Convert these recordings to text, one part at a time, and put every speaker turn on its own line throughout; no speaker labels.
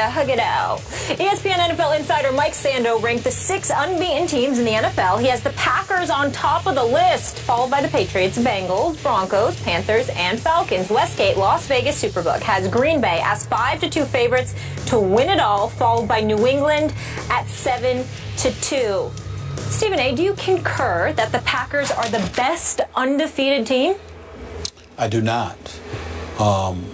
Yeah, hug it out. ESPN NFL insider Mike Sando ranked the 6 unbeaten teams in the NFL. He has the Packers on top of the list, followed by the Patriots, Bengals, Broncos, Panthers, and Falcons. Westgate, Las Vegas Superbook, has Green Bay as 5-2 favorites to win it all, followed by New England at 7-2. Stephen A., do you concur that the Packers are the best undefeated team?
I do not.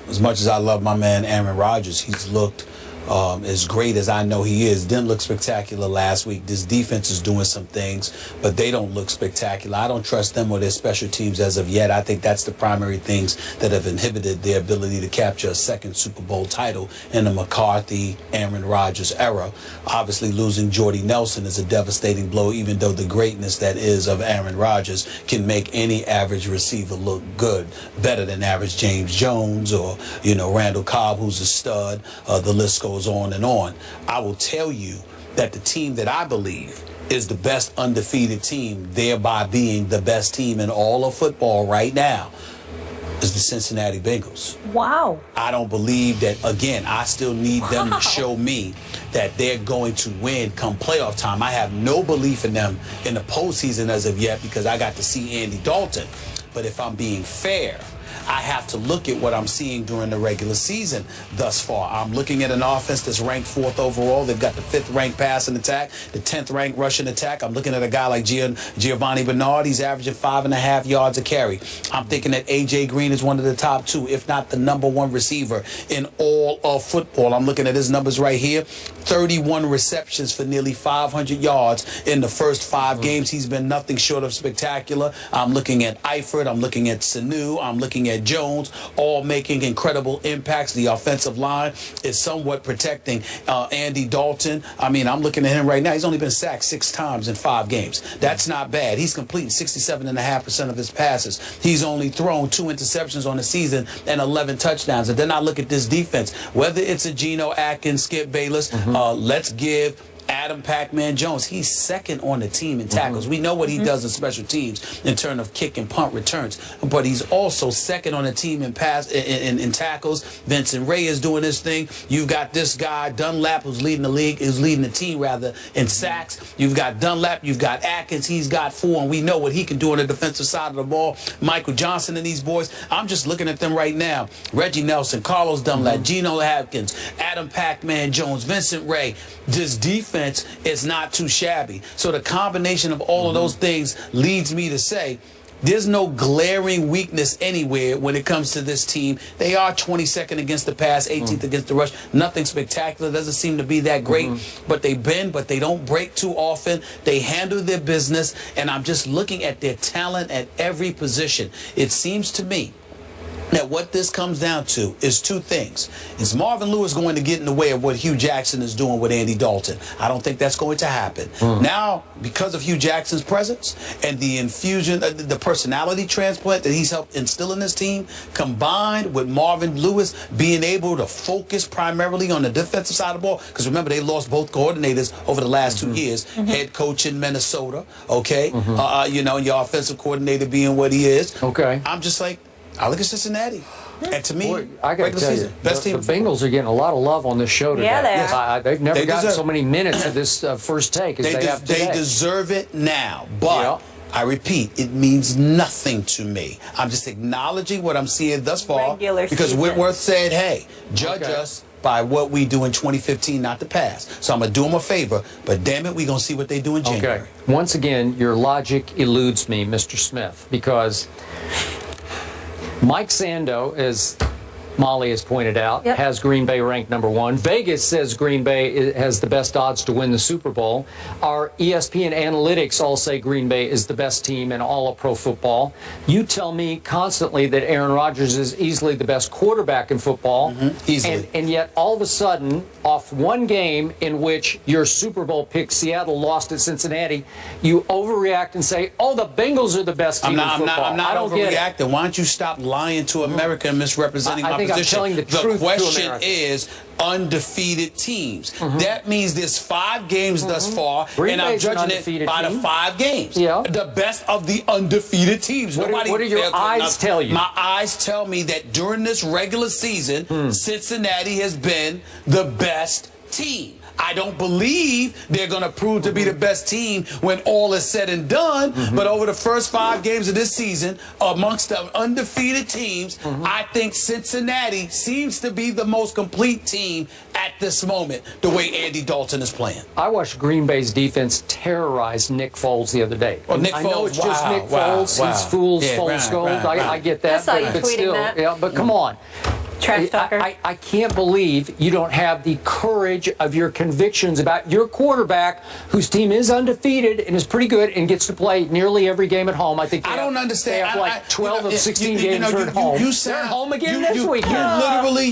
As much as I love my man Aaron Rodgers, he's looked as great as I know he is. Didn't look spectacular last week. This defense is doing some things, but they don't look spectacular. I don't trust them or their special teams as of yet. I think that's the primary things that have inhibited their ability to capture a second Super Bowl title in the McCarthy, Aaron Rodgers era. Obviously, losing Jordy Nelson is a devastating blow, even though the greatness that is of Aaron Rodgers can make any average receiver look good, better than average James Jones or, Randall Cobb, who's a stud. The list goes on and on. I will tell you that the team that I believe is the best undefeated team, thereby being the best team in all of football right now, is the Cincinnati Bengals.
Wow.
I don't believe that, again, I still need them to show me that they're going to win come playoff time. I have no belief in them in the postseason as of yet because I got to see Andy Dalton. But if I'm being fair, I have to look at what I'm seeing during the regular season thus far. I'm looking at an offense that's ranked 4th overall. They've got the 5th ranked passing attack, the 10th ranked rushing attack. I'm looking at a guy like Giovanni Bernard. He's averaging 5.5 yards a carry. I'm thinking that A.J. Green is one of the top 2, if not the #1 receiver in all of football. I'm looking at his numbers right here. 31 receptions for nearly 500 yards in the first 5 games. He's been nothing short of spectacular. I'm looking at Eifert. I'm looking at Sanu. I'm looking at Jones, all making incredible impacts. The offensive line is somewhat protecting Andy Dalton. I mean, I'm looking at him right now. He's only been sacked 6 times in 5 games. That's not bad. He's completing 67.5% of his passes. He's only thrown 2 interceptions on the season and 11 touchdowns. And then I look at this defense, whether it's a Geno Atkins, Skip Bayless, let's give Adam Pac-Man Jones. He's 2nd on the team in tackles. We know what he does in special teams in terms of kick and punt returns, but he's also 2nd on the team in in tackles. Vincent Ray is doing his thing. You've got this guy Dunlap, who's leading the league, is leading the team rather in sacks. You've got Dunlap, you've got Atkins. He's got 4, and we know what he can do on the defensive side of the ball. Michael Johnson and these boys. I'm just looking at them right now. Reggie Nelson, Carlos Dunlap, Geno Atkins, Adam Pac-Man Jones, Vincent Ray. This defense is not too shabby. So the combination of all of those things leads me to say there's no glaring weakness anywhere when it comes to this team. They are 22nd against the pass, 18th against the rush. Nothing spectacular. Doesn't seem to be that great. But they bend, but they don't break too often. They handle their business. And I'm just looking at their talent at every position. It seems to me that what this comes down to is 2 things. Is Marvin Lewis going to get in the way of what Hugh Jackson is doing with Andy Dalton? I don't think that's going to happen. Now, because of Hugh Jackson's presence and the infusion, the personality transplant that he's helped instill in this team, combined with Marvin Lewis being able to focus primarily on the defensive side of the ball, because remember, they lost both coordinators over the last 2 years, head coach in Minnesota, okay? Your offensive coordinator being what he is.
Okay.
I'm just like, I look at Cincinnati. And to me,
boy, I got to tell you,
best team.
The Bengals are getting a lot of love on this show today.
Yeah,
they've never gotten so many minutes of this first take as they have today.
They deserve it now. But I repeat, it means nothing to me. I'm just acknowledging what I'm seeing thus far. Because Whitworth said, hey, judge us by what we do in 2015, not the past. So I'm going to do them a favor, but damn it, we're going to see what they do in January.
Okay. Once again, your logic eludes me, Mr. Smith, because Mike Sando, as Molly has pointed out, has Green Bay ranked #1. Vegas says Green Bay has the best odds to win the Super Bowl. Our ESPN analytics all say Green Bay is the best team in all of pro football. You tell me constantly that Aaron Rodgers is easily the best quarterback in football.
Easily.
And yet, all of a sudden, off one game in which your Super Bowl pick, Seattle, lost at Cincinnati, you overreact and say, oh, the Bengals are the best team in football.
I'm not overreacting. Why don't you stop lying to America and misrepresenting my position? position.
telling the truth
The
to
question
America.
is undefeated teams. That means there's 5 games thus far,
Green
and I'm
Bay's an
judging it
undefeated
by
team.
the 5 games.
Yeah.
The best of the undefeated teams.
What do your
fails to
eyes
enough.
tell you?
My eyes tell me that during this regular season, Cincinnati has been the best team. I don't believe they're going to prove to be the best team when all is said and done. But over the first 5 games of this season, amongst the undefeated teams, I think Cincinnati seems to be the most complete team at this moment, the way Andy Dalton is playing.
I watched Green Bay's defense terrorize Nick Foles the other day.
Oh, Nick
I know
Foles,
it's just
wow,
Nick
wow,
Foles.
wow.
He's fool's
Yeah,
Foles gold.
right.
I get that.
I saw you
but
tweeting
still,
that.
Yeah, but come on.
Trash talker.
I can't believe you don't have the courage of your convictions about your quarterback, whose team is undefeated and is pretty good and gets to play nearly every game at home. I think
I don't understand.
They have like 12 of 16 games
you
at home.
They're
at home again this week.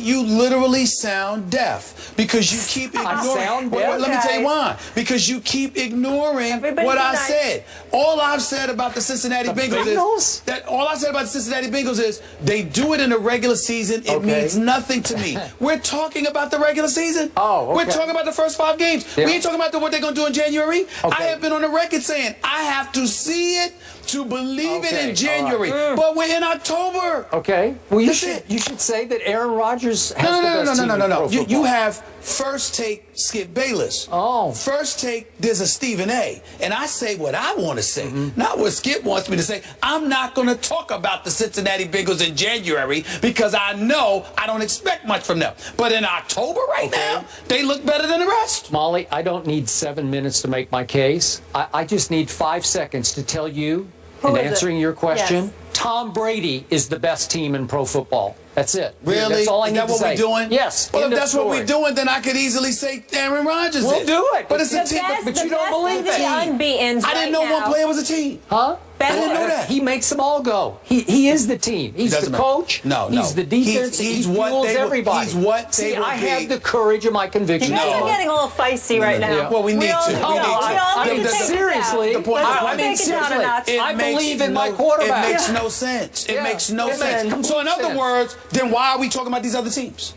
You literally sound deaf because you keep ignoring.
sound deaf?
Let me tell you why. Because you keep ignoring
Everybody
what
be
I
nice.
said. All I've said about the Cincinnati Bengals
Bengals?
is that all I said about the Cincinnati Bengals is they do it in the regular season. It means nothing to me. We're talking about the regular season.
Oh, okay.
We're talking about the first 5 games.
Yeah.
We ain't talking about what they're going to do in January.
Okay.
I have been on the record saying I have to see it to believe it
Okay,
in January.
all right.
But we're in October.
Okay. Well,
That's it.
you should say that Aaron Rodgers has
No.
the best team in pro
You
football.
have First Take Skip Bayless.
Oh.
First Take, there's a Stephen A. And I say what I want to say, not what Skip wants me to say. I'm not going to talk about the Cincinnati Bengals in January because I know I don't expect much from them. But in October right now, they look better than the rest.
Molly, I don't need 7 minutes to make my case. I just need 5 seconds to tell you,
Who
in
is it?
answering your question,
Yes.
Tom Brady is the best team in pro football. That's it.
Really?
That's all I
Is
need
that
to
what
say.
we're doing?
Yes.
Well,
End
if
of
that's what
story.
we're doing, then I could easily say Aaron Rodgers
We'll
is.
do it.
But it's a
The
team.
best-
But
the
you
best
don't believe
of the
that.
unbeatens
I didn't know
right
one
now.
player was a team.
Huh?
Best-
I didn't know that.
He makes them all go. He is the team. He's the
Doesn't matter.
coach.
No.
He's the defense.
He's
he
what
fuels
they will-
everybody.
he's what
See,
they will
I
be.
have the courage of my convictions.
You guys are getting a little feisty right now.
Yeah.
Well, we need
all-
to. We
all-
need to.
all
I
need
mean,
to take it
seriously.
down.
The point is-
Let's
I mean,
take it down a
seriously.
notch.
I believe in my quarterback.
It makes
Yeah.
no sense. It
Yeah.
makes no
It makes
sense.
complete
So in other
sense.
words, then why are we talking about these other teams?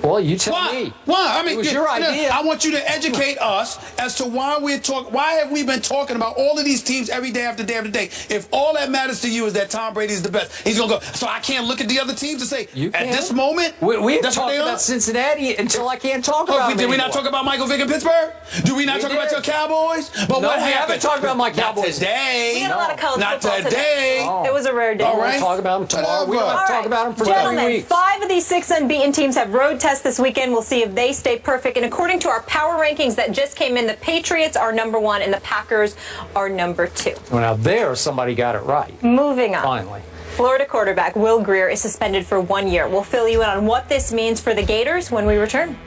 Well, you tell
Why?
me.
Why? I mean,
It was your idea.
I want you to educate us as to why we're talking. Why have we been talking about all of these teams every day after day after day? If all that matters to you is that Tom Brady is the best, he's gonna go. So I can't look at the other teams and say
You
at
can.
this moment
We have
that's what
talked
they are.
about Cincinnati until I can't talk
Oh,
about them
did we not
anymore.
talk about Michael Vick in Pittsburgh? Do we not
We
talk about
did.
your Cowboys? But
No,
what
we
happened?
haven't talked about my Cowboys.
Not today.
We had a lot of college
Not
football
today.
Oh.
It was a rare day.
All right.
We'll talk about them tomorrow. We don't have to
All
talk
right.
about them for
Gentlemen,
3 weeks.
5 of these 6 unbeaten teams have road tests this weekend. We'll see if they stay perfect. And according to our power rankings that just came in, the Patriots are number 1 and the Packers are number 2.
Well, now there, somebody got it right.
Moving on.
Finally.
Florida quarterback Will Grier is suspended for 1 year. We'll fill you in on what this means for the Gators when we return.